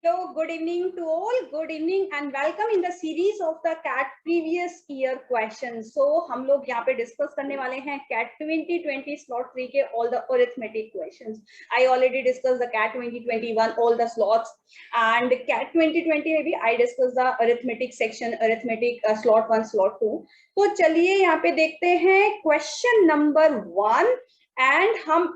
So good evening to all, good evening and welcome in the series of the CAT previous year questions. So हम लोग यहाँ पे discuss करने वाले हैं CAT 2020 slot 3 के all the arithmetic questions. I already discussed the CAT 2021 all the slots and CAT 2020 में भी I discussed the arithmetic section, arithmetic slot 1, slot 2. तो चलिए यहाँ पे देखते हैं question number 1 and हम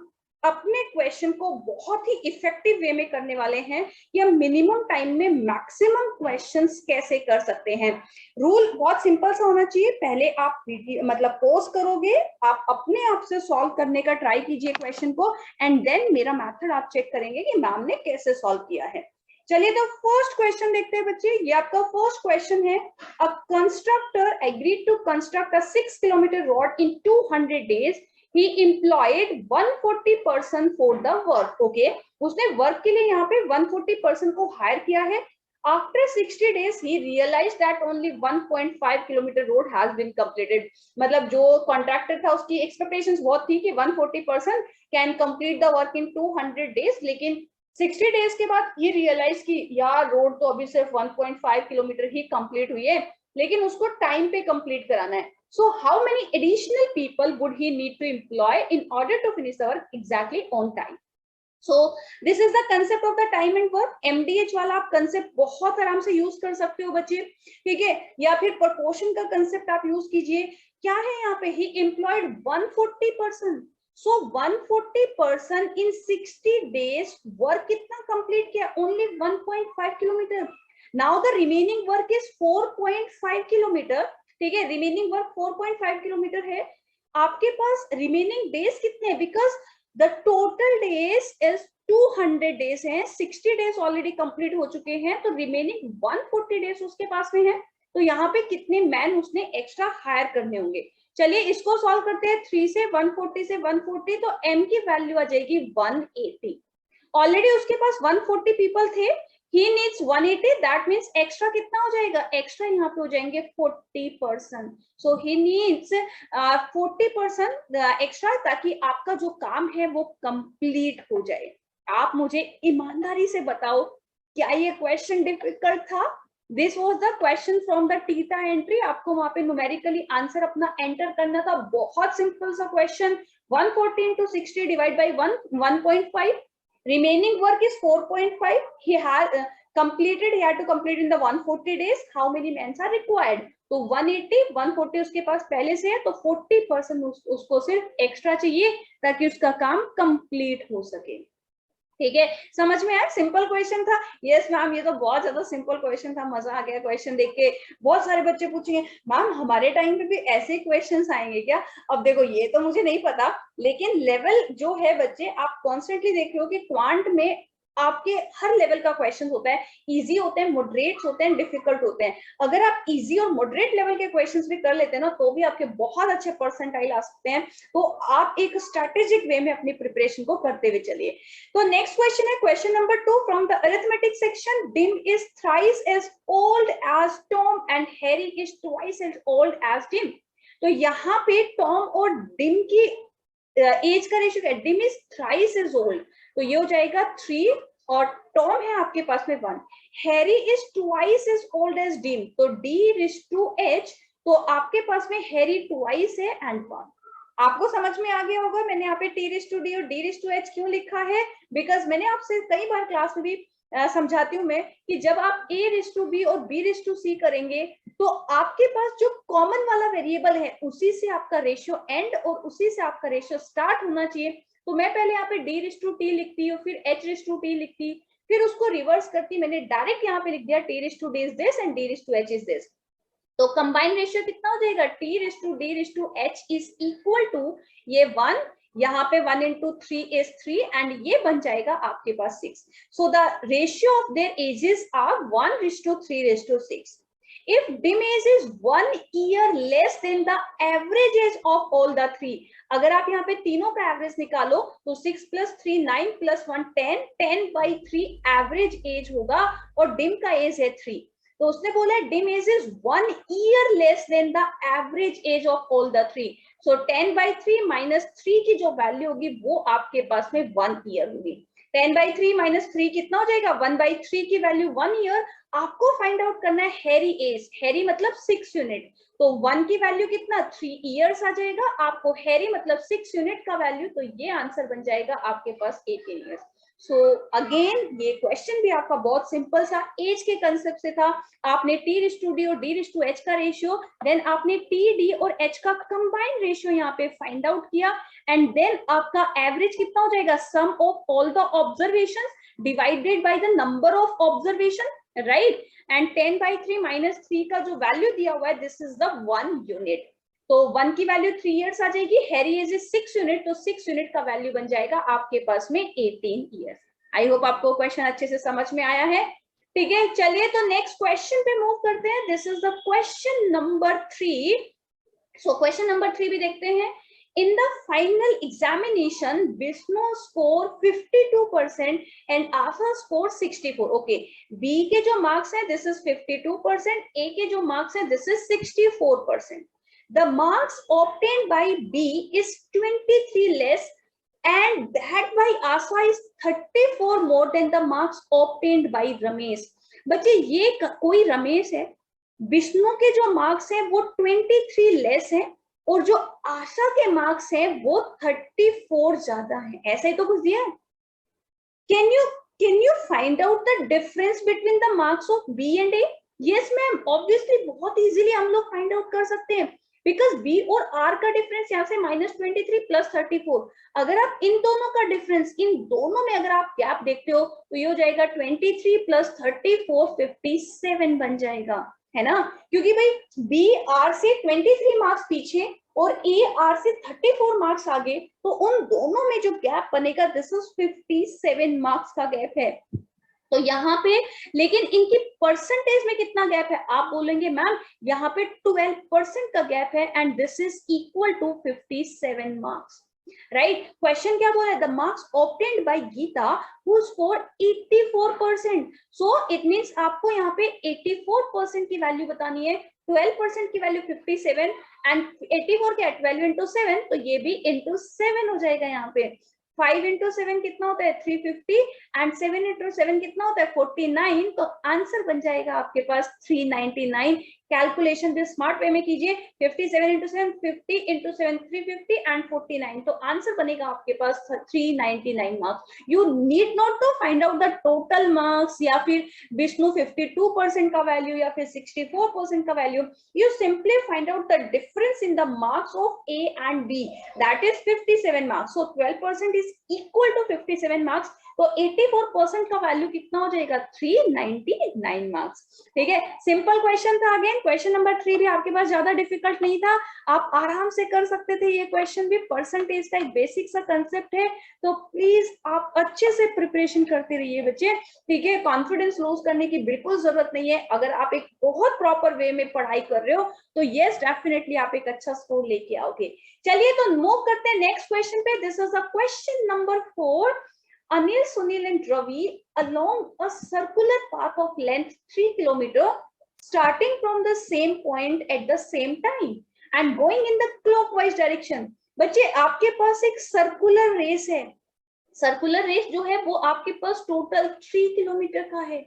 अपने क्वेश्चन को बहुत ही इफेक्टिव वे में करने वाले हैं कि हम मिनिमम टाइम में मैक्सिमम क्वेश्चंस कैसे कर सकते हैं। रूल बहुत सिंपल सा होना चाहिए, पहले आप मतलब पॉज करोगे, आप अपने आप से सॉल्व करने का ट्राई कीजिए क्वेश्चन को एंड देन मेरा मेथड आप चेक करेंगे कि मैम ने कैसे सॉल्व किया है। चलिए तो फर्स्ट क्वेश्चन देखते हैं बच्चे, ये आपका फर्स्ट क्वेश्चन है। A constructor agreed to construct a 6 kilometre road in 200 days. He employed 140 person for the work. Okay, उसने वर्क के लिए यहाँ पे 140 person को हायर किया है। After 60 days, he realized that only 1.5 kilometer road has been completed. मतलब जो कॉन्ट्रैक्टर था उसकी एक्सपेक्टेशंस बहुत थी कि 140 person can complete the work in 200 days, लेकिन 60 डेज के बाद ये रियलाइज की यार रोड तो अभी सिर्फ 1.5 किलोमीटर ही कंप्लीट हुई है, लेकिन उसको टाइम पे कंप्लीट कराना है। So how many additional people would he need to employ in order to finish the work exactly on time? So this is the concept of the time and work. MDH वाला आप concept बहुत आराम से use कर सकते हो बच्चे, ठीक है, या फिर proportion का concept आप use कीजिए। क्या है यहाँ पे? He employed 140 person. So 140 person in 60 days work कितना complete किया? Only 1.5 kilometer. Now the remaining work is 4.5 kilometer. ठीक है, रिमेनिंग वर्क 4.5 किलोमीटर है। आपके पास रिमेनिंग डेज कितने हैं? Because the total days is 200 days हैं, 60 डेज ऑलरेडी कंप्लीट हो चुके हैं, तो रिमेनिंग 140 डेज उसके पास में है। तो यहाँ पे कितने मैन उसने एक्स्ट्रा हायर करने होंगे? चलिए इसको सॉल्व करते हैं। 3 से 140 से 140, तो m की वैल्यू आ जाएगी 180। ऑलरेडी उसके पास 140 पीपल थे, he needs 180, that means extra कितना हो जाएगा? एक्स्ट्रा यहाँ पे हो जाएंगे 40%. So he needs 40% एक्स्ट्रा, ताकि आपका जो काम है वो कंप्लीट हो जाए। आप मुझे ईमानदारी से बताओ, क्या ये क्वेश्चन डिफिकल्ट था? This was the question from the theta entry. आपको वहां पे न्यूमेरिकली आंसर अपना एंटर करना था। बहुत सिंपल सा question. 140 into 60 divide by 1.5। remaining work is 4.5. He had completed, he had to complete in the 140 days. How many men are required? तो 180, 140 उसके पास पहले से है, तो 40% उसको सिर्फ एक्स्ट्रा चाहिए ताकि उसका काम कंप्लीट हो सके। ठीक है, समझ में आया? सिंपल क्वेश्चन था। यस मैम, ये तो बहुत ज्यादा सिंपल क्वेश्चन था, मजा आ गया क्वेश्चन देख के। बहुत सारे बच्चे पूछेंगे मैम हमारे टाइम पे भी ऐसे क्वेश्चंस आएंगे क्या? अब देखो ये तो मुझे नहीं पता, लेकिन लेवल जो है बच्चे, आप कॉन्स्टेंटली देख रहे हो कि क्वांट में आपके हर लेवल का क्वेश्चन होता है। इजी होते हैं, मॉडरेट होते हैं, डिफिकल्ट होते हैं। अगर आप इजी और मॉडरेट लेवल के क्वेश्चंस भी कर लेते हैं ना, तो भी आपके बहुत अच्छे परसेंटाइल आ सकते हैं। तो आप एक स्ट्रेटेजिक वे में अपनी प्रिपरेशन को करते हुए चलिए। तो नेक्स्ट क्वेश्चन है question number 2 from the arithmetic section. Dim is thrice as old as Tom and Harry is twice as old as Dim. तो यहाँ पे टॉम और डिम की एज का रेशियो है। Dim is thrice as old, तो ये हो जाएगा 3 और टॉम है आपके पास में 1। Harry is twice as old as Dim, तो D/H, तो आपके पास में हैरी ट्वाइस है एंड 1। आपको समझ में आ गया होगा मैंने यहाँ पे T/D और D/H क्यों लिखा है? बिकॉज मैंने आपसे कई बार क्लास में भी समझाती हूँ मैं कि जब आप A/B और B/C करेंगे, तो आपके पास जो कॉमन वाला वेरिएबल है उसी से आपका रेशियो एंड और उसी से आपका रेशियो स्टार्ट होना चाहिए। तो मैं पहले यहाँ पे D/T लिखती हूँ, फिर H/T लिखती, फिर उसको रिवर्स करती, मैंने डायरेक्ट यहाँ पे लिख दिया T/D is this and D/H is this. तो कंबाइंड रेशियो कितना हो जाएगा? T/D/H इज इक्वल टू ये 1, यहाँ पे 1 into 3 is 3 एंड ये बन जाएगा आपके पास 6। So the ratio of their ages are 1:3:6। If dim age is 1 year less than the average age of all the 3, अगर आप यहाँ पे तीनों का एवरेज निकालो तो 6 + 3 9 + 1 10, 10/3 एवरेज एज होगा और डिम का एज है 3। तो उसने बोला Dim age is 1 year less than the average age of all the 3. So 10/3 - 3 की जो वैल्यू होगी वो आपके पास में 1 year होगी। 10/3 माइनस 3 कितना हो जाएगा 1/3 की वैल्यू 1 ईयर। आपको फाइंड आउट करना है हैरी एज, हैरी मतलब 6 यूनिट, तो 1 की वैल्यू कितना 3 ईयर्स आ जाएगा, आपको हैरी मतलब 6 यूनिट का वैल्यू, तो ये आंसर बन जाएगा आपके पास 18 ईयर्स। सो अगेन ये क्वेश्चन भी आपका बहुत सिंपल सा एज के कंसेप्ट से था। आपने T/D और D/H का रेशियो, देन आपने TD और H का कंबाइंड रेशियो यहाँ पे फाइंड आउट किया, एंड देन आपका एवरेज कितना हो जाएगा sum of all the observations divided by the number of observation, right. And 10/3 minus 3 का जो वैल्यू दिया हुआ है दिस इज द 1 यूनिट, तो 1 की वैल्यू 3 इयर्स आ जाएगी, हैरी एज इज 6 यूनिट, तो 6 यूनिट का वैल्यू बन जाएगा आपके पास में 18 ईयर्स। आई होप आपको क्वेश्चन अच्छे से समझ में आया है, ठीक है। चलिए तो नेक्स्ट क्वेश्चन पे मूव करते हैं, this is the question number 3। So question number 3 भी देखते हैं। In the final examination, Vishnu score 52% and Asa score 64. Okay, B के जो marks है this is 52%, A के जो marks है this is 64%. The marks obtained by B is 23 less and that by Asa is 34 more than the marks obtained by Ramesh. बच्चे ये कोई रमेश है, विष्णु के जो मार्क्स हैं वो 23 लेस है और जो आशा के मार्क्स हैं वो 34 ज्यादा है, ऐसा ही तो कुछ दिया है। Can you find out the difference between the marks of B and A? Yes ma'am, obviously बहुत इजीली हम लोग फाइंड आउट कर सकते हैं, बिकॉज बी और आर का डिफरेंस यहाँ से -23 प्लस 34, अगर आप इन दोनों का डिफरेंस, इन दोनों में अगर आप गैप देखते हो तो ये हो जाएगा 23 प्लस 34 57 बन जाएगा, है ना, क्योंकि भाई बी आर से 23 मार्क्स पीछे और ए आर से 34 मार्क्स आगे, तो उन दोनों में जो गैप बनेगा दिस इज 57 मार्क्स का गैप है। तो यहाँ पे लेकिन इनकी परसेंटेज में कितना गैप है, आप बोलेंगे मैम यहाँ पे 12% का गैप है and this is equal to 57 marks, right. Question क्या बोला है, the marks obtained by Geeta who score 84%, so it means आपको यहाँ पे 84% की वैल्यू बतानी है, 12% की वैल्यू 57 एंड 84 के वैल्यू इंटू 7, तो ये भी इंटू 7 हो जाएगा। यहाँ पे 5 इंटू 7 कितना होता है 350 एंड 7 इंटू 7 कितना होता है 49, तो आंसर बन जाएगा आपके पास 399। कैलकुलेशन भी स्मार्ट वे में कीजिए, 57 इंटू 7 50 इंटू 7 350 एंड 49, तो आंसर बनेगा आपके पास 399 marks. You need not to find out the total marks या फिर विष्णु 52% का वैल्यू या फिर 64% का value, you simply find out the difference in the marks of A and B, that is 57 marks, so 12% is equal to 57 marks, तो 84% का value कितना हो जाएगा 399 मार्क्स, ठीक है। सिंपल क्वेश्चन था, अगेन क्वेश्चन नंबर 3 भी आपके पास ज्यादा डिफिकल्ट नहीं था, आप आराम से कर सकते थे ये क्वेश्चन भी, परसेंटेज का एक बेसिक सा कंसेप्ट है, तो प्लीज आप अच्छे से प्रिपरेशन करते रहिए बच्चे, ठीक है। कॉन्फिडेंस लूज करने की बिल्कुल जरूरत नहीं है, अगर आप एक बहुत प्रॉपर वे में पढ़ाई कर रहे हो तो यस डेफिनेटली आप एक अच्छा स्कोर लेके आओगे। चलिए तो मूव करते हैं नेक्स्ट क्वेश्चन पे, this is the question number 4। Anil, Sunil and Ravi along a circular path of length 3 km starting from the same point at the same time and going in the clockwise direction। बच्चे आपके पास एक circular race है, circular race जो है वो आपके पास total 3 kilometre का है,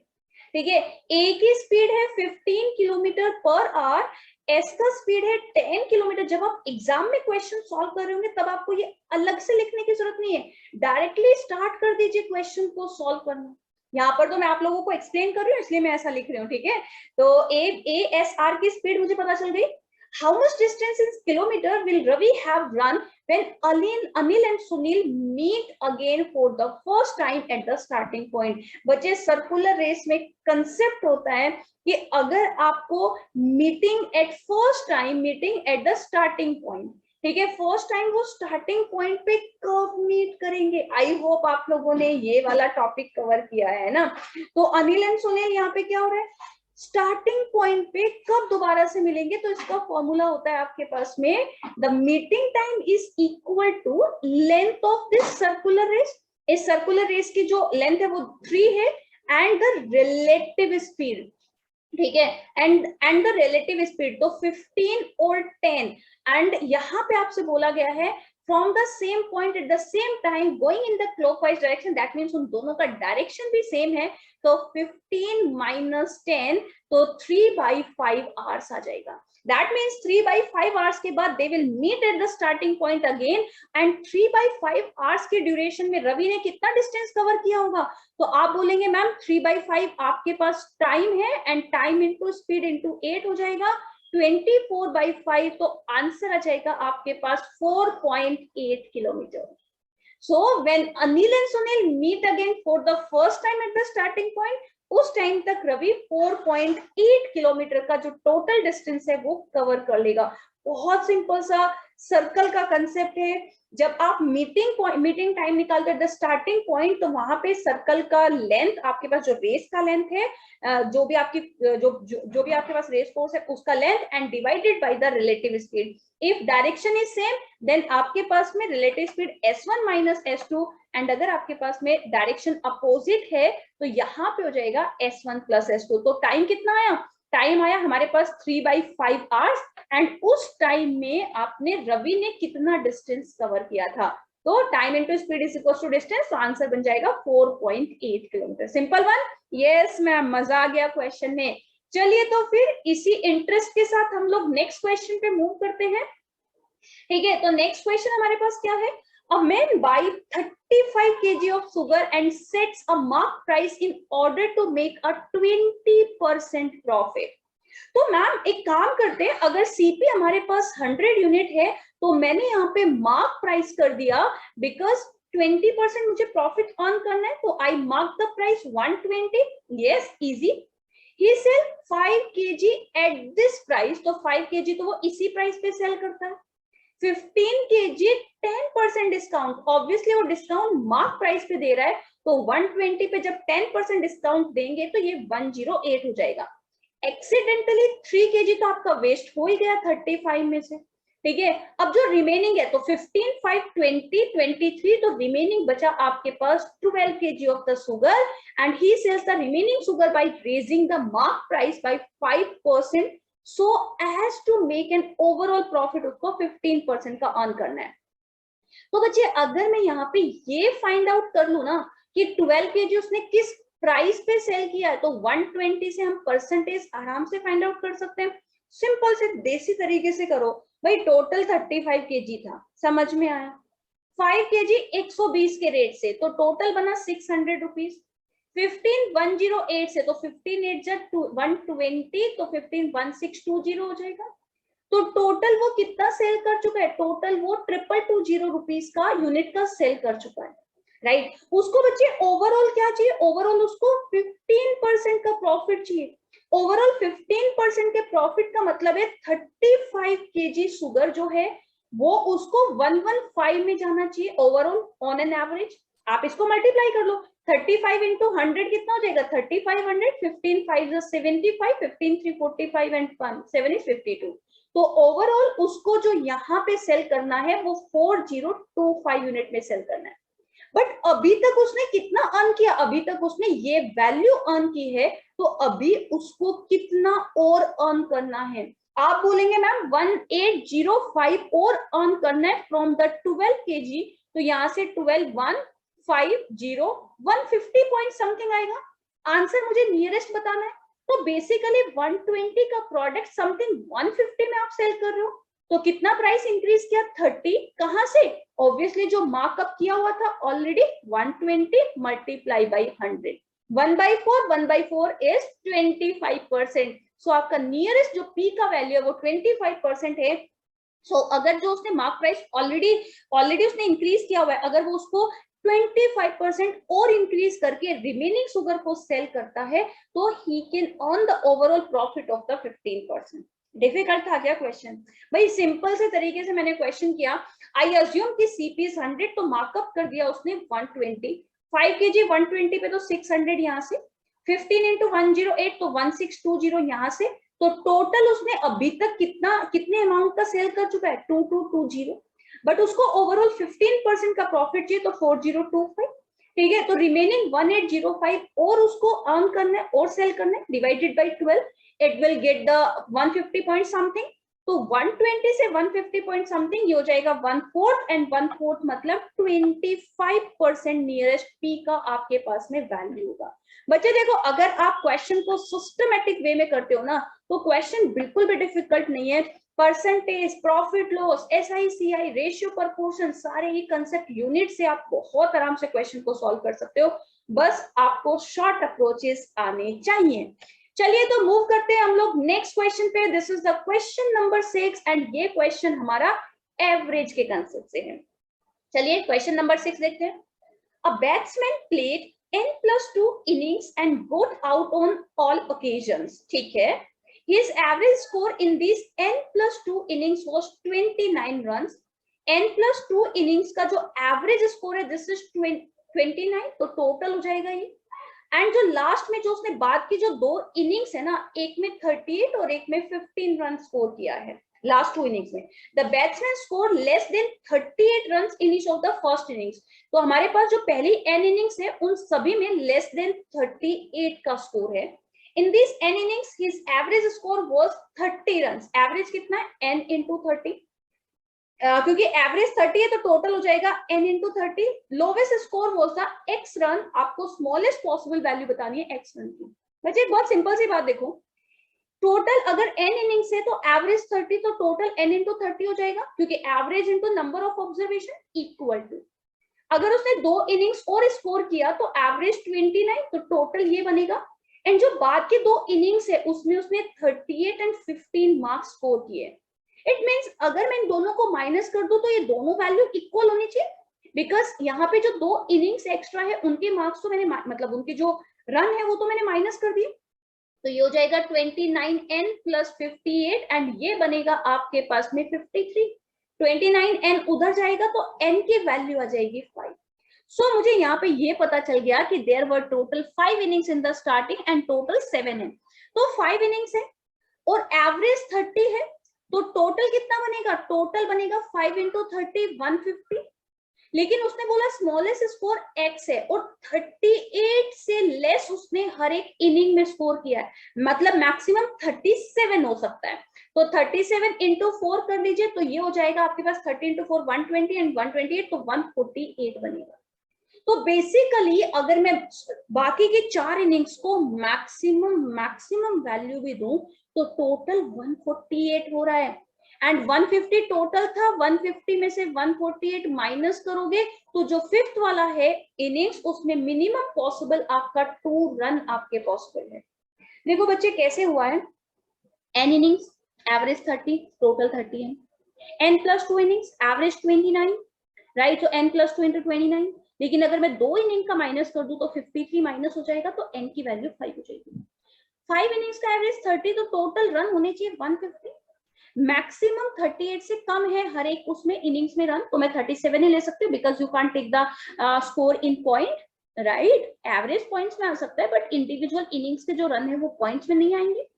ठीक है। ए की स्पीड है 15 किलोमीटर पर आवर, एस का स्पीड है 10 किलोमीटर। जब आप एग्जाम में क्वेश्चन सॉल्व कर रहे होंगे तब आपको ये अलग से लिखने की जरूरत नहीं है, डायरेक्टली स्टार्ट कर दीजिए क्वेश्चन को सॉल्व करना। यहाँ पर तो मैं आप लोगों को एक्सप्लेन कर रही हूँ इसलिए मैं ऐसा लिख रही हूँ, ठीक है। तो ए एस आर की स्पीड मुझे पता चल गई। How much distance in kilometer will Ravi have run when Anil and Sunil meet again for the first time at the starting point? बच्चे सर्कुलर रेस में कंसेप्ट होता है कि अगर आपको meeting at first time, meeting at the starting point, ठीक है, first time वो स्टार्टिंग पॉइंट पे कब मीट करेंगे। आई होप आप लोगों ने ये वाला टॉपिक कवर किया है ना। तो अनिल एंड सुनील यहाँ पे क्या हो रहा है, स्टार्टिंग पॉइंट पे कब दोबारा से मिलेंगे, तो इसका फॉर्मूला होता है आपके पास में the meeting time is equal to length of this circular race. इस सर्कुलर रेस की जो लेंथ है वो 3 है एंड द रिलेटिव स्पीड, ठीक है, एंड द रिलेटिव स्पीड, तो 15 और 10 एंड यहाँ पे आपसे बोला गया है from the same point at the same time going in the clockwise direction, that means उन दोनों का डायरेक्शन भी सेम है, तो 15 minus 10, तो 3/5 hours आ जाएगा. That means 3/5 hours के बाद they will meet at the starting point again, and 3/5 hours के ड्यूरेशन में रवि ने कितना डिस्टेंस कवर किया होगा? तो आप बोलेंगे मैम 3/5 आपके पास टाइम है, and time into speed into 8 हो जाएगा, 24/5, तो आंसर आ जाएगा आपके पास 4.8 kilometre. So when Anil and Sunil meet again for the first time at the starting point, उस टाइम तक रवि 4.8 किलोमीटर का जो टोटल डिस्टेंस है वो कवर कर लेगा. बहुत सिंपल सा सर्कल का कंसेप्ट है. जब आप मीटिंग टाइम निकालते हैं द स्टार्टिंग पॉइंट, तो वहां पे सर्कल का लेंथ, आपके पास जो रेस का लेंथ है, जो भी आपके पास रेस कोर्स है उसका length, and divided by the relative speed. If direction is same, then आपके पास में relative speed s1 minus s2, and अगर आपके पास में डायरेक्शन अपोजिट है तो यहाँ पे हो जाएगा s1 प्लस s2. तो टाइम कितना आया? टाइम आया हमारे पास 3/5 आवर्स, एंड उस टाइम में आपने रवि ने कितना डिस्टेंस कवर किया था? तो time into speed is equal to distance, तो आंसर बन जाएगा 4.8 kilometre. Simple one. Yes ma'am, मजा आ गया क्वेश्चन में. चलिए तो फिर इसी इंटरेस्ट के साथ हम लोग नेक्स्ट क्वेश्चन पे मूव करते हैं. ठीक है, तो नेक्स्ट क्वेश्चन हमारे पास क्या है? A man buys 35 kg of sugar and sets a mark price in order to make a 20% profit. तो मैम एक काम करते हैं, अगर सीपी हमारे पास 100 यूनिट है, तो मैंने यहाँ पे मार्क प्राइस कर दिया, बिकॉज 20% मुझे प्रॉफिट अर्न करना है, तो I mark the price 120. Yes, easy. He sell 5 kg at this price, तो 5 kg तो वो इसी प्राइस पे सेल करता है. 15 kg 10% डिस्काउंट, ऑब्वियसली वो डिस्काउंट मार्क प्राइस पे दे रहा है, तो 120 पे जब 10% डिस्काउंट देंगे तो ये 108 हो जाएगा. एक्सीडेंटली 3 kg तो आपका वेस्ट हो ही गया 35 में से. ठीक है, अब जो रिमेनिंग है, तो 15, 5, 20, 23, तो रिमेनिंग बचा आपके पास 12 kg of the sugar, and he sells the remaining sugar by raising the mark price by 5%, so as to make an overall profit. उसको 15% का अर्न करना है. तो बच्चे अगर मैं यहाँ पे ये फाइंड आउट कर लूं ना कि 12 kg उसने किस प्राइस पे सेल किया है, तो 120 से हम परसेंटेज आराम से फाइंड आउट कर सकते हैं. सिंपल से देसी तरीके से करो भाई. टोटल 35 kg था, समझ में आया? 5 kg 120 के रेट से, तो टोटल बना 600 रुपीज. 15 108 से, तो 15 8 120, तो 15 1620 हो जाएगा. तो टोटल वो कितना सेल कर चुका है? टोटल वो 220 रुपीज का यूनिट का सेल कर चुका है. राइट, उसको बच्चे ओवरऑल क्या चाहिए? ओवरऑल उसको 15% का प्रॉफिट चाहिए. ओवरऑल 15% के प्रॉफिट का मतलब है 35 kg शुगर जो है वो उसको 115 में जाना चाहिए ओवरऑल ऑन एन एवरेज. आप इसको मल्टीप्लाई कर लो. 35 इंटू 100 कितना हो जाएगा? 3500. 15 5 75, 15 3 45 एंड 7 is 52. तो ओवरऑल उसको जो यहाँ पे सेल करना है वो 4025 यूनिट में सेल करना है. बट अभी तक उसने कितना अर्न किया? अभी तक उसने ये वैल्यू अर्न की है, तो अभी उसको कितना और अर्न करना है? आप बोलेंगे मैम 1805 और अर्न करना है फ्रॉम द 12 kg, तो यहाँ से 12 150 150 पॉइंट समथिंग आएगा. आंसर मुझे नियरेस्ट बताना है. तो बेसिकली 120 का प्रोडक्ट समथिंग 150 में आप सेल कर रहे हो, तो कितना प्राइस इंक्रीज किया? 30. कहां से? ऑब्वियसली जो मार्कअप किया हुआ था ऑलरेडी 120 मल्टीप्लाई बाई 100. 1/4 इज 25%. सो आपका नियरेस्ट जो पी का वैल्यू है वो 25% है. सो अगर जो उसने मार्क प्राइस ऑलरेडी उसने इंक्रीज किया हुआ है, अगर वो उसको 25% और इंक्रीज करके रिमेनिंग शुगर को सेल करता है, तो he can earn the overall profit of the 15%. Difficult था क्या क्वेश्चन? भाई सिंपल से तरीके से मैंने क्वेश्चन किया. आई अज्यूम कि सीपी इज 100, तो मार्कअप कर दिया उसने 120. 5 kg 120 पे तो 600 यहाँ से. 15 इंटू 108 तो 1620 यहाँ से. तो टोटल उसने अभी तक कितने अमाउंट का सेल कर चुका है? 2220. बट उसको ओवरऑल 15% का प्रॉफिट चाहिए, तो 4025. ठीक है, तो रिमेनिंग 1805 और उसको अर्न करना है और सेल करना है, divided by 12. It will get the 150 point something. तो 120 से 150 पॉइंट समथिंग ये हो जाएगा 1/4 एंड 1/4 मतलब 25% नियरेस्ट पी का आपके पास में वैल्यू होगा। बच्चे देखो, अगर आप क्वेश्चन को सिस्टमेटिक वे में करते हो ना तो क्वेश्चन बिल्कुल भी डिफिकल्ट नहीं है। Percentage, profit loss, SICI, ratio, proportion, सारे ही कंसेप्ट यूनिट से आप बहुत आराम से क्वेश्चन को सॉल्व कर सकते हो। बस आपको शॉर्ट अप्रोचेस आने चाहिए। चलिए तो मूव करते हैं हम लोग नेक्स्ट क्वेश्चन पे। This is the question number 6 and ये क्वेश्चन हमारा एवरेज के कंसेप्ट से है। चलिए क्वेश्चन नंबर 6 देखते हैं। A batsman played n+2 innings and got out on all occasions. ठीक है, his average score in these n+2 innings was 29 runs. n+2 innings का जो एवरेज स्कोर है दिस इज 29, तो टोटल हो जाएगा ये। एंड जो लास्ट में जो उसने बात की जो दो इनिंग्स है ना, एक में 38 और एक में 15 रन स्कोर किया है लास्ट 2 इनिंग्स में। The batsman score less than 38 run in each of the first innings. तो हमारे पास जो पहली n इनिंग्स है उन सभी में लेस देन 38 का स्कोर है। In this n innings his average score was 30 run. Average कितना है? n into 30, क्योंकि एवरेज 30 है तो टोटल हो जाएगा n into 30। Lowest score was the x run. आपको स्मॉलेस्ट पॉसिबल वैल्यू बतानी है x रन की। बच्चे बहुत सिंपल सी बात देखो, टोटल अगर n इनिंग्स है तो एवरेज 30 तो टोटल n into 30 हो जाएगा, क्योंकि average into number of observation equal to, अगर उसने 2 इनिंग्स और स्कोर किया तो एवरेज 29 तो टोटल ये बनेगा। एंड जो बाद के 2 इनिंग्स है उसमें उसने 38 एंड 15 मार्क्स स्कोर किए। इट मीन्स अगर मैं इन दोनों को माइनस कर दूं तो ये दोनों वैल्यू इक्वल होनी चाहिए, बिकॉज यहाँ पे जो 2 इनिंग्स एक्स्ट्रा है उनके मार्क्स तो मैंने मतलब उनके जो रन है वो तो मैंने माइनस कर दिए। तो ये हो जाएगा 29n + 58 एंड ये बनेगा आपके पास में 53। 29n उधर जाएगा तो n की वैल्यू आ जाएगी 5। सो मुझे यहाँ पे ये पता चल गया कि there were total 5 innings in the starting and total 7n। तो 5 इनिंग्स है और एवरेज 30 है तो टोटल कितना बनेगा? टोटल बनेगा 5 into 30 150। लेकिन उसने बोला स्मॉलेस्ट स्कोर x है और 38 से लेस उसने हर एक इनिंग में स्कोर किया है, मतलब मैक्सिमम 37 हो सकता है। तो 37 into 4 कर लीजिए तो ये हो जाएगा आपके पास 30 into 4 120 एंड 128 तो 148 बनेगा। तो बेसिकली अगर मैं बाकी के 4 इनिंग्स को मैक्सिमम वैल्यू भी दूं तो टोटल 148 हो रहा है एंड 150 टोटल था। 150 में से 148 माइनस करोगे तो जो 5th वाला है इनिंग्स उसमें मिनिमम पॉसिबल आपका 2 रन आपके पॉसिबल है। देखो बच्चे कैसे हुआ है, n इनिंग्स एवरेज 30 टोटल 30 है, n+2 इनिंग्स एवरेज 29 राइट, तो n+2 into 29। लेकिन अगर मैं 2 इनिंग का माइनस कर दूं तो 53 माइनस हो जाएगा तो n की वैल्यू 5 हो जाएगी। 5 इनिंग्स का एवरेज 30 तो टोटल रन होने चाहिए 150। मैक्सिमम 38 से कम है हर एक उसमें इनिंग्स में रन, तो मैं 37 ही ले सकती हूँ because you can't take the score in point right. Average points में आ सकता है बट इंडिविजुअल इनिंग्स के जो रन है वो पॉइंट्स में नहीं आएंगे।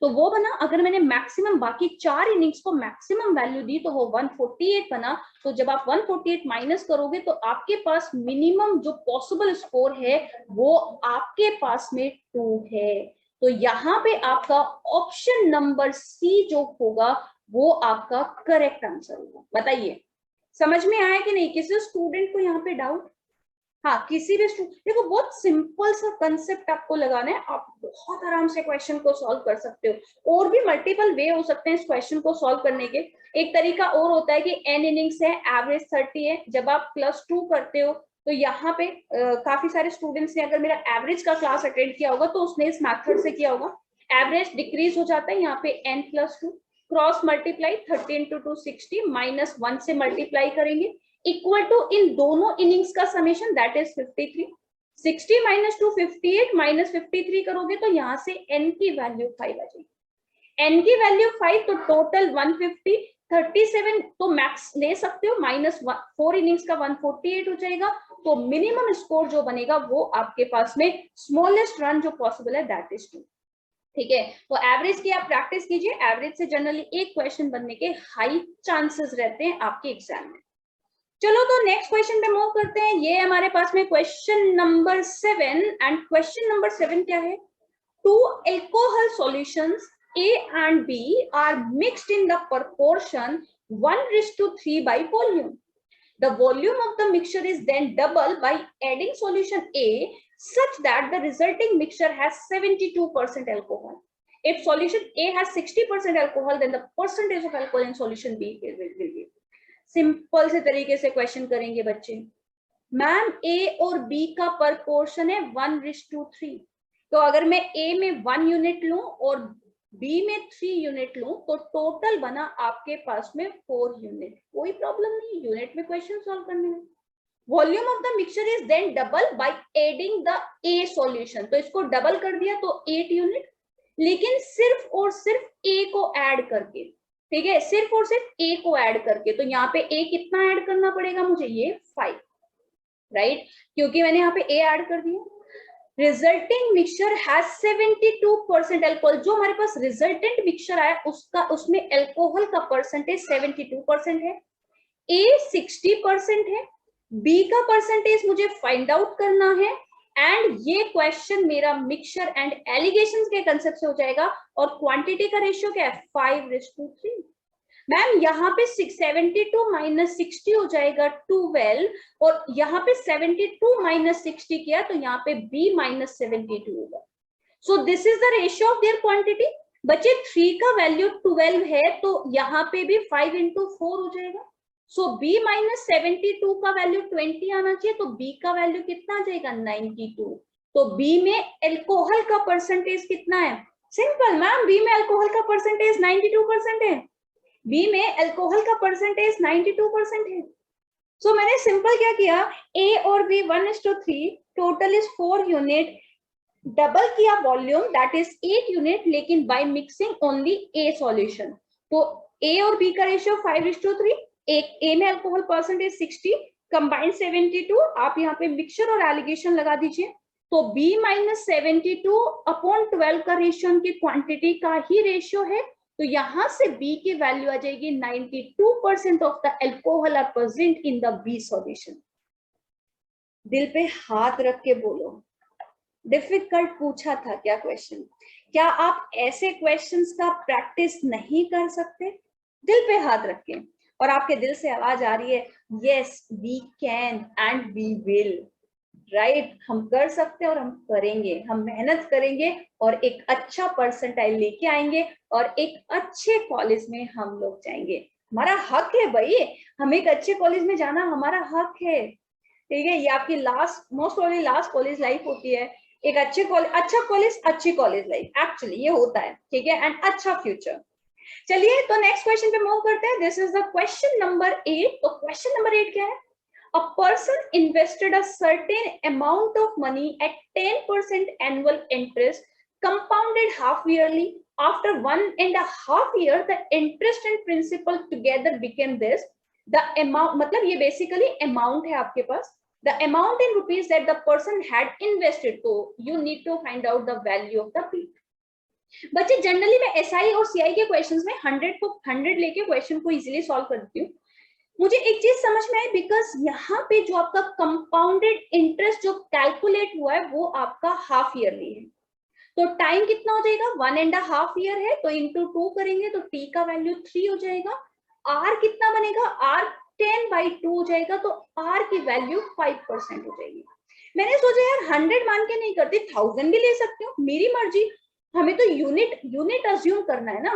तो वो बना, अगर मैंने मैक्सिमम बाकी 4 इनिंग्स को मैक्सिमम वैल्यू दी तो वो 148 बना। तो जब आप 148 माइनस करोगे तो आपके पास मिनिमम जो पॉसिबल स्कोर है वो आपके पास में 2 है। तो यहाँ पे आपका ऑप्शन नंबर सी जो होगा वो आपका करेक्ट आंसर होगा। बताइए समझ में आया कि नहीं? किसी स्टूडेंट को यहाँ पे डाउट? हाँ, किसी भी देखो बहुत सिंपल सा कंसेप्ट आपको लगाना है, आप बहुत आराम से क्वेश्चन को सॉल्व कर सकते हो। और भी मल्टीपल वे हो सकते हैं इस क्वेश्चन को सॉल्व करने के। एक तरीका और होता है कि n इनिंग्स है एवरेज 30 है, जब आप +2 करते हो तो यहाँ पे काफी सारे स्टूडेंट्स ने अगर मेरा एवरेज का क्लास अटेंड किया होगा तो उसने इस मेथड से किया होगा। एवरेज डिक्रीज हो जाता है यहाँ पे n+2 क्रॉस मल्टीप्लाई 30 into 2 60 -1 से मल्टीप्लाई करेंगे इक्वल टू इन दोनों इनिंग्स का समेशन दैट इज 53। 60 - 2 58 -53 करोगे तो यहाँ से n की वैल्यू 5 आ जाएगी। n की वैल्यू 5 तो टोटल 150। 37 तो मैक्स ले सकते हो, -4 इनिंग्स का 148 हो जाएगा। तो मिनिमम स्कोर जो बनेगा वो आपके पास में स्मॉलेस्ट रन जो पॉसिबल है दैट इज 2। ठीक है, तो एवरेज की आप प्रैक्टिस कीजिए। एवरेज से जनरली एक क्वेश्चन बनने के हाई चांसेस रहते हैं आपके एग्जाम में। चलो तो नेक्स्ट क्वेश्चन पे मूव करते हैं। ये हमारे पास में question number 7 and question number 7 क्या है? 2 alcohol solutions A and B are mixed in the proportion 1:3 by volume. The volume of the mixture is then doubled by adding solution A such that the resulting mixture has 72% alcohol. If solution A has 60% alcohol, then the percentage of alcohol in solution B will be. Simple से तरीके से question करेंगे बच्चे. Ma'am A और B का proportion है 1:3. तो अगर मैं A में 1 यूनिट लूं और B में 3 यूनिट लूं तो टोटल बना आपके पास में 4 यूनिट. कोई प्रॉब्लम नहीं यूनिट में क्वेश्चन सॉल्व करने में. Volume of the mixture is then double by adding the A solution. तो इसको डबल कर दिया तो 8 यूनिट, लेकिन सिर्फ और सिर्फ A को ऐड करके. ठीक है, सिर्फ और सिर्फ A को ऐड करके. तो यहाँ पे A कितना ऐड करना पड़ेगा मुझे? ये 5, राइट, क्योंकि मैंने यहाँ पे A ऐड कर दिया. Resulting mixture has 72% alcohol. जो हमारे पास रिजल्टेंट मिक्सचर आया उसमें अल्कोहल का परसेंटेज 72% है. A 60% है. B का परसेंटेज मुझे फाइंड आउट करना है. एंड ये क्वेश्चन मेरा मिक्सचर एंड एलिगेशंस के कंसेप्ट से हो जाएगा. और क्वांटिटी का रेशियो क्या है? 5:3. मैम यहाँ पे 72 माइनस 60 हो जाएगा 12, और यहाँ पे 72 माइनस 60 किया तो यहाँ पे B माइनस 72 होगा. So this is the ratio of there quantity. बच्चे 3 का वैल्यू 12 है तो यहाँ पे भी 5 into 4 हो जाएगा. सो B माइनस 72 का वैल्यू 20 आना चाहिए. तो B का वैल्यू कितना आ जाएगा? 92. तो B में अल्कोहल का परसेंटेज कितना है? सिंपल मैम, B में अल्कोहल का परसेंटेज 92% है. B में अल्कोहल का परसेंटेज 92% है. सो मैंने सिंपल क्या किया, A और B 1:3, total is 4 unit. Double किया वॉल्यूम, दैट इज 8 यूनिट, लेकिन by mixing only A solution. तो A और B का रेशियो 5:3. एक A में अल्कोहल परसेंटेज 60, कंबाइंड 72. आप यहाँ पे मिक्सचर और एलिगेशन लगा दीजिए. तो B माइनस 72 अपॉन 12 का रेशियो उनकी क्वांटिटी का ही रेशियो है. तो यहां से B की वैल्यू आ जाएगी 92% of the alcohol are present in the B solution. दिल पे हाथ रख के बोलो, डिफिकल्ट पूछा था क्या क्वेश्चन? क्या आप ऐसे क्वेश्चंस का प्रैक्टिस नहीं कर सकते? दिल पे हाथ रख के. और आपके दिल से आवाज आ रही है, yes we can and we will. Right, हम कर सकते हैं और हम करेंगे. हम मेहनत करेंगे और एक अच्छा परसेंटाइल लेके आएंगे और एक अच्छे कॉलेज में हम लोग जाएंगे. हमारा हक है भाई, हम एक अच्छे कॉलेज में जाना हमारा हक है. ठीक है, ये आपकी most probably last college life होती है. एक अच्छे कॉलेज, अच्छा कॉलेज, अच्छी कॉलेज लाइफ, एक्चुअली ये होता है. ठीक है, एंड अच्छा फ्यूचर. चलिए तो नेक्स्ट क्वेश्चन पे मूव करते हैं. This is the question number 8. तो क्वेश्चन नंबर 8 क्या है? A person invested a certain amount of money at 10% annual interest, compounded half yearly. After 1.5 years, the interest and principal together became this. The amount, मतलब ये basically amount है आपके पास. The amount in rupees that the person had invested. So you need to find out the value of the P. बच्चे generally मैं SI और CI के questions में 100 लेके क्वेश्चन को इजीली सॉल्व करती हूँ. मुझे एक चीज समझ में आई, बिकॉज यहाँ पे जो आपका कंपाउंडेड इंटरेस्ट जो कैलकुलेट हुआ है वो आपका हाफ ईयरली है. तो टाइम कितना हो जाएगा? 1.5 ईयर है, तो इंटू 2 करेंगे तो T का वैल्यू 3 हो जाएगा. R कितना बनेगा? R 10/2 हो जाएगा. तो R की वैल्यू 5% हो जाएगी. मैंने सोचा यार 100 मान के नहीं करती, 1000 भी ले सकती हूँ, मेरी मर्जी. हमें तो यूनिट अज्यूम करना है ना.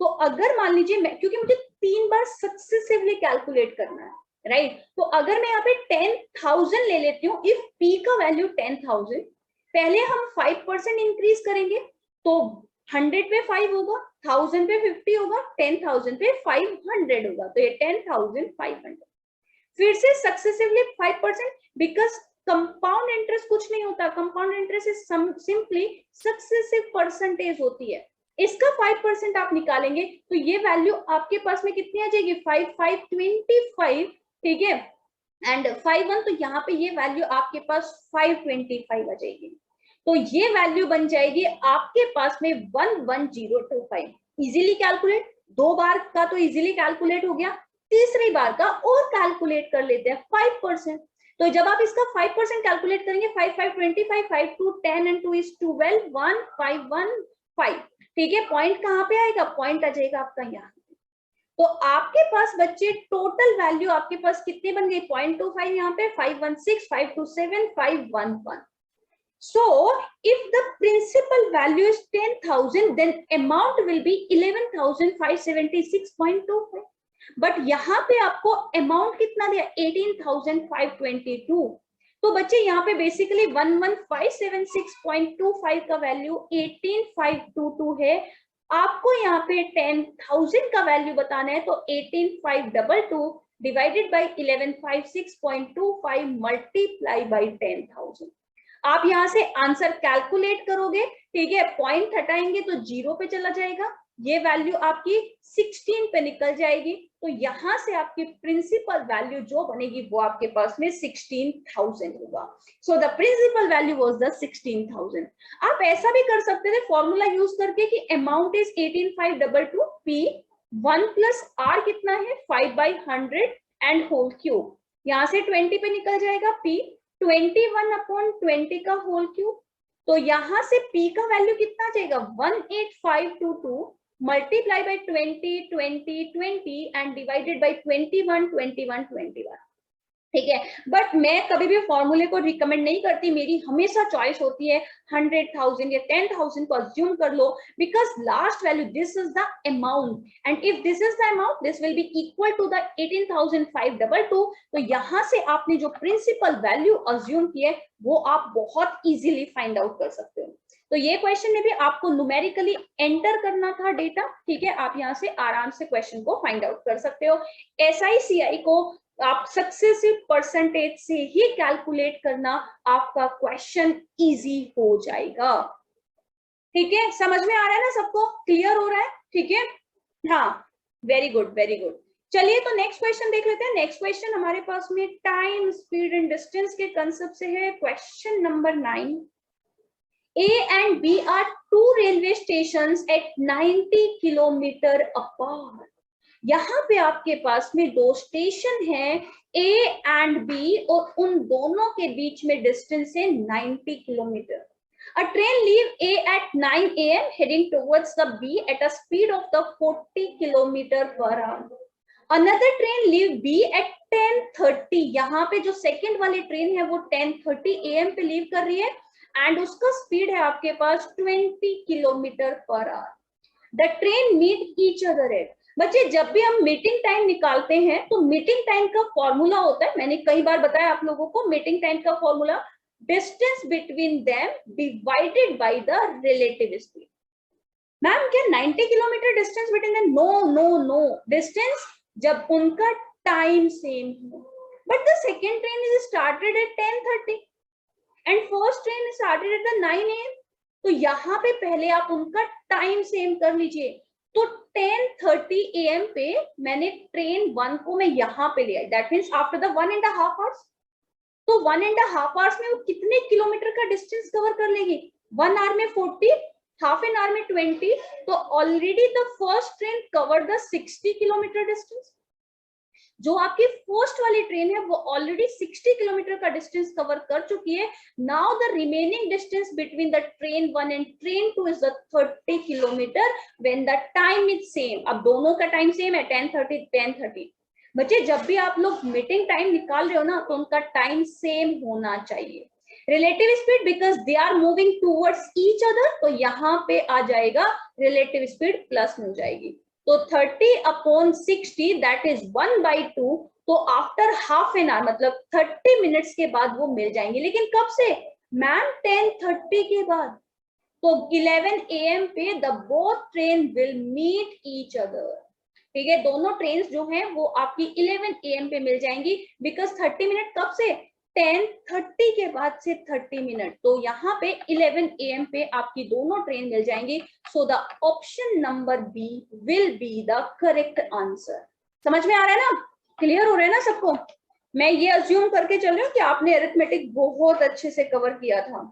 तो अगर मान लीजिए मैं, क्योंकि मुझे 3 बार सक्सेसिवली कैलकुलेट करना है, राइट. तो अगर मैं यहाँ पे 10,000 ले लेती हूँ, इफ P का वैल्यू 10,000, पहले हम 5% इंक्रीज करेंगे. तो 100 पे 5 होगा, 1000 पे 50 होगा, 10,000 पे 500 होगा. तो ये 10,500. फिर से सक्सेसिवली 5%, बिकॉज कंपाउंड इंटरेस्ट कुछ नहीं होता. Compound interest is simply successive percentage होती है. इसका 5% आप निकालेंगे तो ये वैल्यू आपके पास में कितनी आ जाएगी? 5,525. ठीक है, एंड 5 1, तो यहाँ पे ये वैल्यू आपके पास 525 आ जाएगी. तो ये वैल्यू बन जाएगी आपके पास में 11025. इजीली कैलकुलेट, 2 बार का तो इजीली कैलकुलेट हो गया, तीसरी बार का और कैलकुलेट कर लेते हैं 5%. तो जब आप इसका 5% कैलकुलेट करेंगे, 5 5 25, 5 2 10 and 2 is 12, 1 5 1 5. ठीक है, पॉइंट कहाँ पे आएगा, पॉइंट आ जाएगा आपका यहाँ। तो आपके पास बच्चे टोटल वैल्यू आपके पास कितने बन गए, 0.25 यहाँ पे, 516, 527, 511. So if the principal value is 10,000, then amount will be 11,576.25. But यहाँ पे आपको अमाउंट कितना दिया, 18,522. तो बच्चे यहाँ पे बेसिकली 11,576.25 का वैल्यू 18,522 है. आपको यहाँ पे 10,000 का वैल्यू बताना है, तो 18,522 डिवाइडेड बाई 11,576.25 मल्टीप्लाई बाई 10,000. आप यहाँ से आंसर कैलकुलेट करोगे, ठीक है, पॉइंट हटाएंगे तो 0 पे चला जाएगा, ये वैल्यू आपकी 16 पे निकल जाएगी. तो यहाँ से आपकी प्रिंसिपल वैल्यू जो बनेगी वो आपके पास में 16,000 होगा. So the principal value was the 16,000. आप ऐसा भी कर सकते थे फॉर्मूला यूज करके कि amount is 18,522 p 1 plus r कितना है 5/100 एंड होल क्यूब. यहाँ से 20 पे निकल जाएगा p 21/20 का होल क्यूब. तो यहां से p का वैल्यू कितना जाएगा 18522 multiply by 20 20 20 and divided bye 21 21 21. ठीक है, बट मैं कभी भी फॉर्मूले को रिकमेंड नहीं करती, मेरी हमेशा चॉइस होती है 100,000 या 10,000 को अज्यूम कर लो, because last value this is the amount and if this is the amount this will be equal to the 18,522. तो यहाँ से आपने जो प्रिंसिपल वैल्यू अज्यूम की है वो आप बहुत इजीली फाइंड आउट कर सकते हो. तो ये क्वेश्चन में भी आपको न्यूमेरिकली एंटर करना था डेटा, ठीक है, आप यहाँ से आराम से क्वेश्चन को फाइंड आउट कर सकते हो. SICI को आप सक्सेसिव परसेंटेज से ही कैलकुलेट करना, आपका क्वेश्चन इजी हो जाएगा. ठीक है, समझ में आ रहा है ना सबको, क्लियर हो रहा है, ठीक है, हाँ, वेरी गुड वेरी गुड. चलिए तो नेक्स्ट क्वेश्चन देख लेते हैं. नेक्स्ट क्वेश्चन हमारे पास में टाइम स्पीड एंड डिस्टेंस के कंसेप्ट से है. Question number 9. A and B are two railway stations at 90 kilometre apart. यहाँ पे आपके पास में दो स्टेशन हैं A एंड B और उन दोनों के बीच में डिस्टेंस है 90 kilometre. A train leave A at 9 AM heading towards the B at a speed of the 40 kilometer per hour. Another train leave B at 10:30. यहाँ पे जो सेकेंड वाली ट्रेन है वो 10:30 AM पे लीव कर रही है एंड उसका स्पीड है आपके पास 20 kilometre per hour. The train meet each other at. बच्चे जब भी हम मीटिंग टाइम निकालते हैं तो मीटिंग टाइम का फॉर्मूला होता है, मैंने कई बार बताया आप लोगों को, मीटिंग टाइम का formula distance between them divided by the relative speed. Ma'am क्या 90 kilometre distance between them? No no no, distance जब उनका टाइम सेम हो. But the second train is started at 10:30 and first train started at 9 AM. तो यहाँ पे पहले आप उनका टाइम सेम कर लीजिए. तो 10:30 AM पे मैंने ट्रेन 1 को मैं यहाँ पे ले आई, that means after the 1.5 hours. तो 1.5 आवर्स में वो कितने किलोमीटर का डिस्टेंस कवर कर लेगी? 1 आवर में 40, हाफ एन आवर में 20. तो already the first train cover the 60 kilometre distance. जो आपकी फर्स्ट वाली ट्रेन है वो ऑलरेडी 60 किलोमीटर का डिस्टेंस कवर कर चुकी है. Now the remaining distance between the train 1 and train 2 is the 30 kilometre when the time is same. अब दोनों का टाइम सेम है 10:30 10:30. बच्चे जब भी आप लोग मीटिंग टाइम निकाल रहे हो ना तो उनका टाइम सेम होना चाहिए. Relative speed because they are moving towards each other, तो यहाँ पे आ जाएगा रिलेटिव स्पीड प्लस में हो जाएगी. तो 30/60 दैट इज 1/2. तो आफ्टर हाफ एन आवर मतलब 30 मिनट्स के बाद वो मिल जाएंगे. लेकिन कब से मैम? 10:30 के बाद. तो 11 AM पे the both train will meet each other. ठीक है, दोनों ट्रेन जो हैं वो आपकी 11 AM पे मिल जाएंगी बिकॉज 30 मिनट कब से? 10:30 के बाद से 30 मिनट. तो यहाँ पे 11 AM पे आपकी दोनों ट्रेन मिल जाएंगी. So the option number B will be the correct answer. समझ में आ रहा है ना, क्लियर हो रहा है ना सबको? मैं ये अज्यूम करके चल रही हूँ कि आपने अरिथमेटिक बहुत अच्छे से कवर किया था.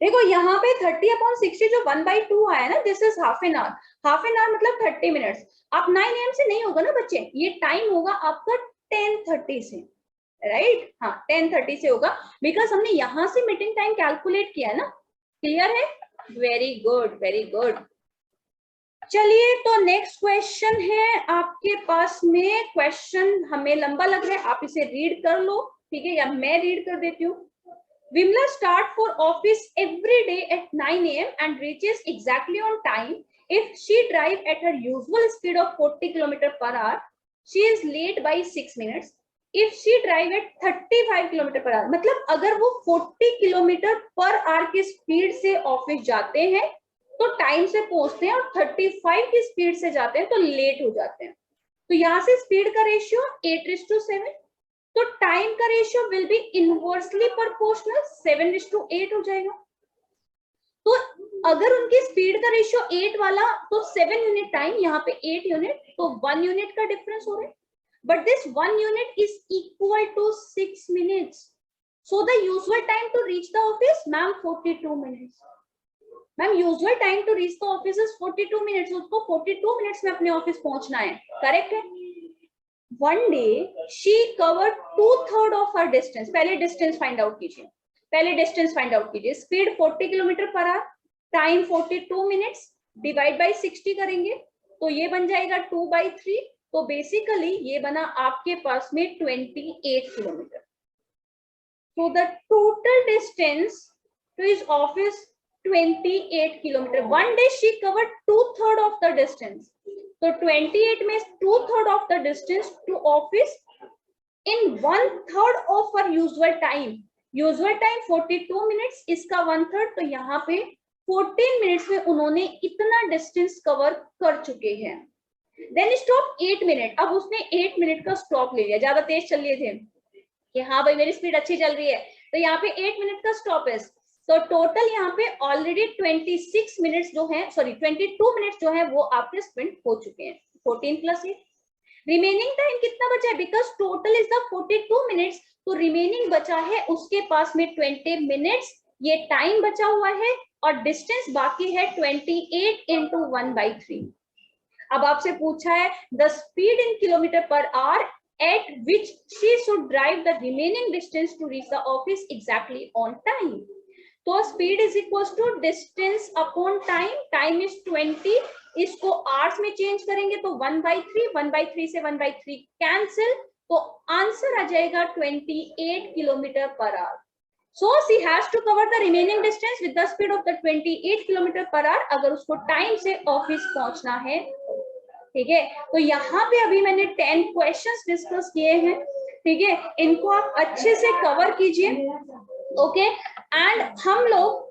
देखो यहाँ पे 30/60 जो 1/2 आया ना, this is half an hour. Half an hour मतलब 30 मिनट्स. आप 9 AM से नहीं होगा ना बच्चे, ये टाइम होगा आपका 10:30 से, राइट? हाँ 10:30 से होगा बिकॉज हमने यहाँ से मीटिंग टाइम कैलकुलेट किया है ना. क्लियर है? Very good, very good. चलिए तो नेक्स्ट क्वेश्चन है आपके पास में। क्वेश्चन हमें लंबा लग रहा है, आप इसे रीड कर लो, ठीक है, या मैं रीड कर देती हूँ। Vimla start for office every day at 9 AM and reaches exactly on time. If she drive at her usual speed of 40 km per hour, she is late by 6 minutes. If she drive at 35 km per hour, मतलब अगर वो 40 kilometre per our की speed से office जाते हैं तो time से पहुंचते हैं, और 35 की स्पीड से जाते हैं तो लेट हो जाते हैं। तो यहाँ से स्पीड का रेशियो 8:7, तो टाइम का ratio will be inversely proportional, 7:8 हो जाएगा। तो अगर उनकी स्पीड का रेशियो 8 वाला तो 7 यूनिट टाइम, यहाँ पे 8 यूनिट, तो 1 यूनिट का डिफरेंस हो रहा है। But this 1 unit is equal to 6 minutes, so the usual time to reach the office, ma'am 42 minutes. Ma'am usual time to reach the office is 42 minutes, उसको 42 minutes में अपने ऑफिस पहुंचना है, करेक्ट है। One day she covered 2/3 of her distance. पहले distance find out कीजिए, पहले distance find out कीजिए। Speed 40 kilometre per our, time 42 minutes, divide by 60 करेंगे तो ये बन जाएगा 2/3। तो बेसिकली ये बना आपके पास में 28 kilometre. So the total distance to his office 28 kilometre. One day she covered 2/3 of the distance. तो 28 में 2/3 of the distance to office in 1/3 of her usual time. Usual time 42 minutes, इसका 1/3, तो यहाँ पे 14 minutes में उन्होंने इतना डिस्टेंस कवर कर चुके हैं। Then stop 8 minute, अब उसने 8 मिनट का स्टॉप ले लिया, ज्यादा तेज चल लिए थे कि हाँ भाई मेरी स्पीड अच्छी चल रही है, तो यहाँ पे 8 मिनट का स्टॉप है। तो टोटल यहाँ पे ऑलरेडी 26 मिनट्स जो है, सॉरी 22 मिनट्स जो है वो आपके स्पेंड हो चुके हैं। 14 + 8, रिमेनिंग टाइम कितना बचा है, because total is the 42 minutes, तो रिमेनिंग बचा है उसके पास में 20 मिनट्स, ये टाइम बचा हुआ है, और डिस्टेंस बाकी है 28 × 1/3। अब आपसे पूछा है the speed in kilometre per our at which she should drive the remaining distance to reach the office exactly on time. तो speed is equals to distance upon time, time is 20, इसको hours में change करेंगे तो 1/3, 1/3 से 1/3 cancel, तो answer आ जाएगा 28 kilometre per our. So she has to cover the remaining distance with the speed of the 28 kilometre per our, अगर उसको time से ऑफिस पहुंचना है, ठीक है। तो यहाँ पे अभी मैंने 10 क्वेश्चंस डिस्कस किए हैं, ठीक है, इनको आप अच्छे से कवर कीजिए, ओके। एंड हम लोग